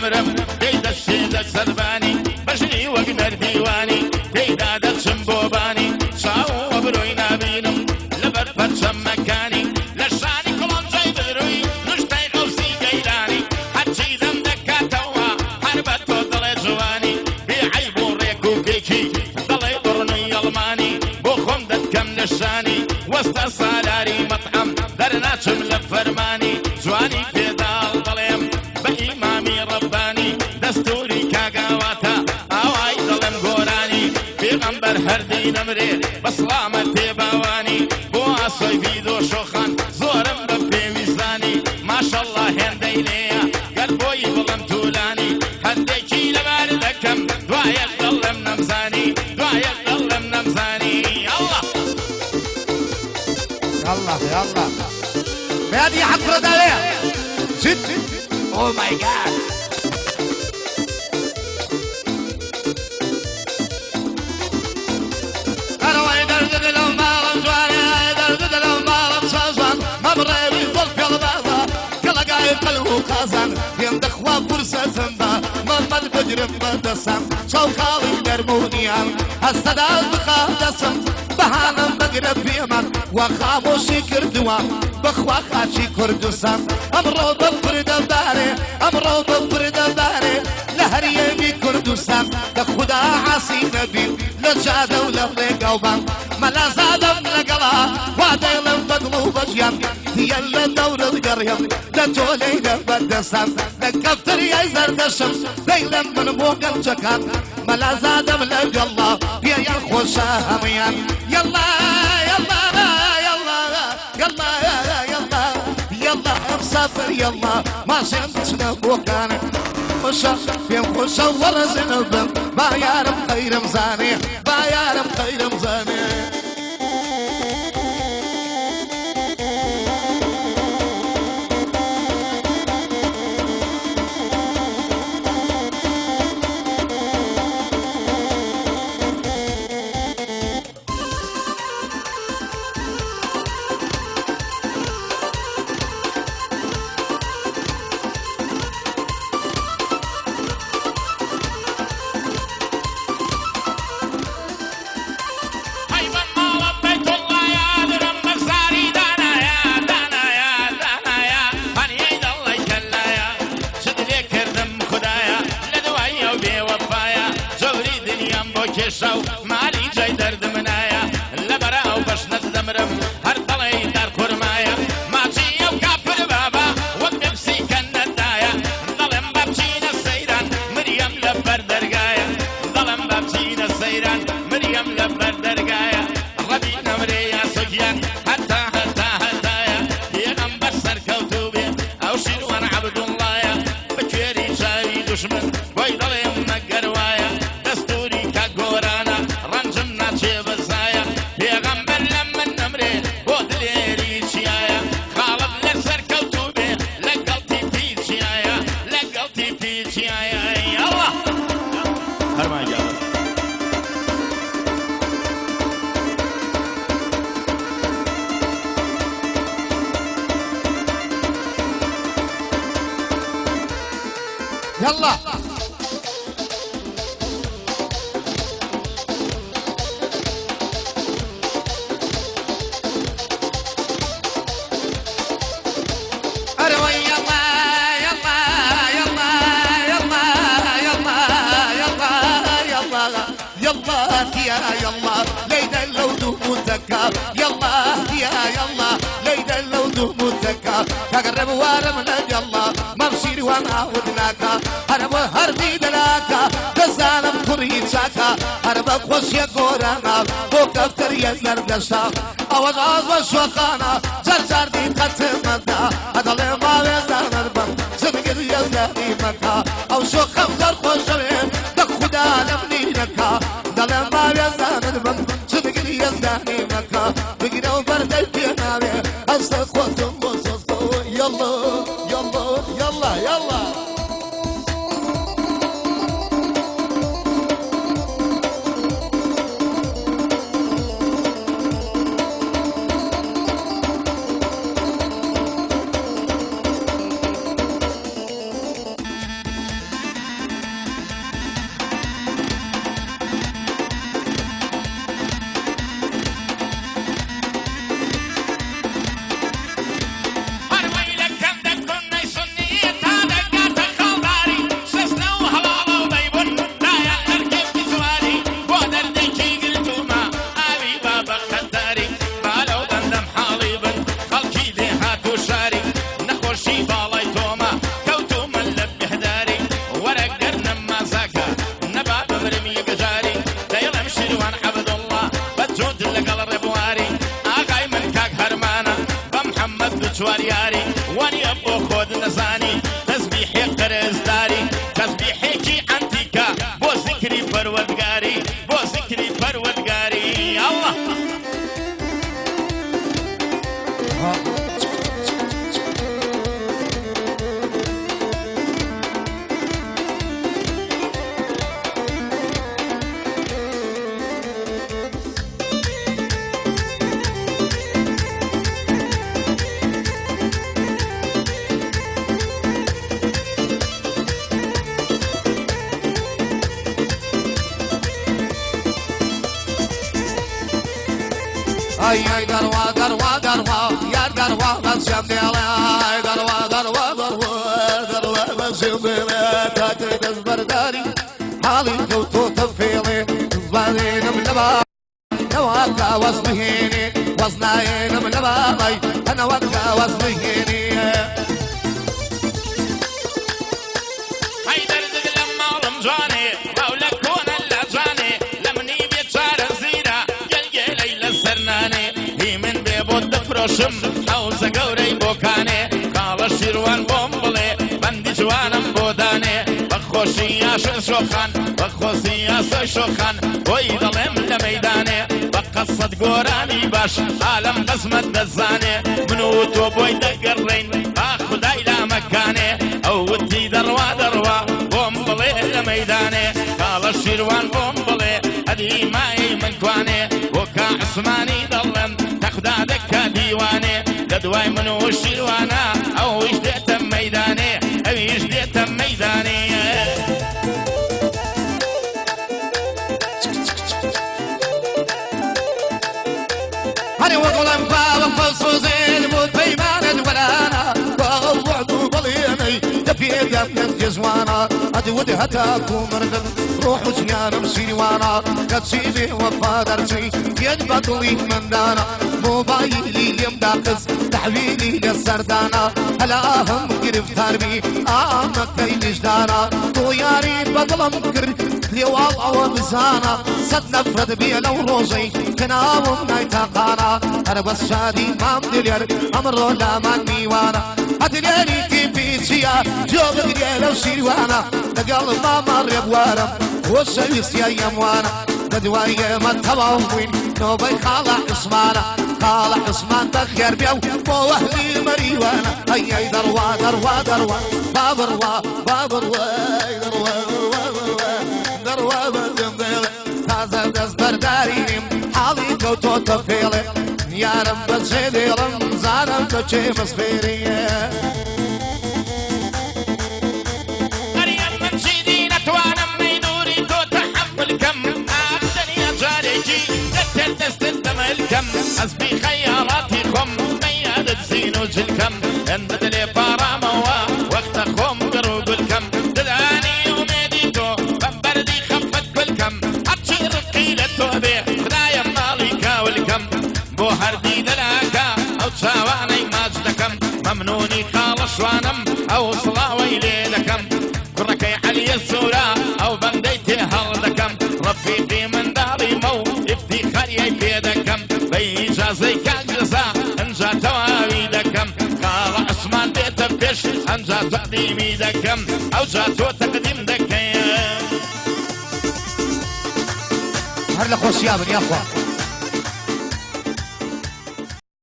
دەمرم تێیدا شێدە سەربانی بەژنی وەک نەردیوانی تێیدا دەچم بۆ بانی چاوە بڕۆی نابینم لەبەر پەرچەم مەکانی لە شانی کڵۆنجەی بڕووی نوشتەی غەوسی گەیلانی هەرچی دەم دەکاتەوە هەر بە تۆ دڵێ جوانی بێعەیب و ڕێک و پێکی دەڵێ بڕنووی ئەڵمانی بۆ خۆم دەتکەم لە شانی وەستە سالاری مەطعەم دەرناچم لە فەرمانی جوانی پێداڵ دەڵێم بە ئیمامی ڕەبانی دەستوری کاگاواتە ئاوای دەڵێم گۆرانی پێغەمبەر هەردەی نەمرێ بەسڵامە تێباوانی بۆ ئاسۆی بیدۆ شۆخان زۆرم بە پێویستانی ماشەڵڵا هێندەی لێیە گەر بۆی بڵم توولانی هەندێکی لەبار دەکەم دوایەک دڵم نەمزانی دوایەک دڵم نەمزانی ئەڵڵا يلا يلا بهذه حفرة عليها ست Oh my God! أنا ويدر لو ما رجعني ويدر لو ما رجعني ما بريبي ظلف يا بابا كلا قايب قلبه قازن يندخ وفرصة زنبا ما البجرم بدسم شو خالي درمونيان السداد بقادسم بهانم بقرب في من وخاموشي كردوان بخوا خاشي كردوسم امرو بفرد داري امرو بفرد داري لهريمي كردوسم لخدا عاصي نبي لجادة ولغلي قوبان ملا زادم لقلا واديلم بقلو بجيان ديال دور القريم لتولي لبدسم لكفتر يزر دشم ديلم من بوقن جكان ملا زادم لقلا يا خوشا هميان يلا يلا يلا يلا يلا يلا مسافر يلا ما شمتنا بوكان مشا في خوشا ورزنب ما يعرف خير مزاني ما يعرف خير مزاني شو مالي جاي درد منايا لبرا وبشنت دمرم هر طلعي دار كرمايا ماجي وكافر بابا وبنفسي كان الدايا ظلم بابجينا السيران مريم لبر درقايا ظلم بابجينا السيران مريم لبر درقايا ربينا مريا سجيان حتى يا غنبر سركوتوبي او شنوان عبد الله يا بكيري جاي دشمن ويضلم مقروايا دستوري كاغورانا رنجمنا جيب الزايا بيغمبر لما النمري ودليري شيايا خالد لسر كوتوبي لقلتي في شيايا لقلتي في شيايا يلا هرمان جاوز يلا أروي يلا يلا يلا يلا يلا يلا يلا يلا يا يلا ليلى اللود متكا يلا يا يلا ليلى اللود متكا تقرب وارمنا يلا ممشي وانا ودناكا هرب هردي دلاكا تزالم كريتشاكا هرب خوش يا قورانا بوكفتر يزر دشا أوز عز وشوخانا جرجر دي قتمنا هدل ما بيزر نربم زمقر يزداني مكا أو شو خفدر خوشوين دك خدا لمني نكا دل ما بيزر نربم زمقر يزداني مكا بقنو بردل بينامي أصدق خوتم وصفو يلا يلا يلا يلا چواریاری وانیە بۆ خۆت نەزانی تەسبیحی قەرزداری تەسبیحێکی ئەنتیکە بۆ زیکری پەروەردگاری بۆ زیکری پەروەردگاری ئەڵڵا ay darwa darwa darwa yar darwa basam dela ay darwa darwa darwa darwa basam dela tatı dezberdari hali kavto tafili zbalin mlaba nawaka wasbihini wasnayin mlaba ay ana waka wasbihini haydar dilim malım jani mavla kona la jani lamni bichar zira gel gel ayla sernani himin be bod froshim hauza gawrey bokane qala shirwan bombale bandi jwanam bodane bakhoshi yash shokhan bakhoshi yash shokhan oy dalem la meydane baqasad gorani bash alam qasmat dazane منوت وبوي دقرين اخذ الى مكانه اودي دروا دروا بومبلي لميدانه قال الشيروان بومبلي ادي ماي من كوانه وكا عثماني ظلم تاخذ دكه ديوانه لدواي منو الشيروانا او اجديت ميدانه او اجديت ميدانه هني وقلم فاضل فصوصين موت بيمان ولانا وعدو ضليني دفي دم الجزوانا ادي ودي هتاكو مرقد روح وسيان مسيري وانا قد سيدي وفادرتي يد بطلي من دانا موبايلي يمداقز تحويلي للسردانا هلا هم قرفتار بي امك كيلش دانا طياري بطلم كر ليوال او بزانا صد نفرد بي لو روزي كناوم نايتاقانا انا بس شادي مام دلير امرو لا ماني وانا هتليني كيفي سيا جوب دلير وسيروانا لقل ما مر بوارم والسويس يا يموانا بدوايا ما تباوين نوبي خالع عثمانا خالع عثمان تخير بيو بو اهلي مريوانا اي دروا دروا دروا بابروا بابروا دروا دروا بدم تازه دست برداریم حالی کوتو تفیله یارم بزیدی رمزانم تو چه مسفیریه مريم من شيدي نتوانم ميدوري تو تحمل كم اخدني اجاريكي دست الدم الكم اسبي خياراتي خم ميادة زينوج الكم اندد لي باراموا وقت خم قروق الكم دلاني وميديتو بمبردي خفت كل كم ابشر قيلتو بيه خدايا ماليكا والكم بو هردي دلاكا او تشاواني ماجدكم ممنوني خال شوانم او صلاوي ليلكم كركي علي السورة او بنديتي هردكم رفيقي من داري مو افتخاري بيدكم بيجازي كالجزا انجا تواريدكم قال عثمان بيت بيش انجا تقديمي دكم او جاتو تقديم دكم هر لخوص يابن يا اخوان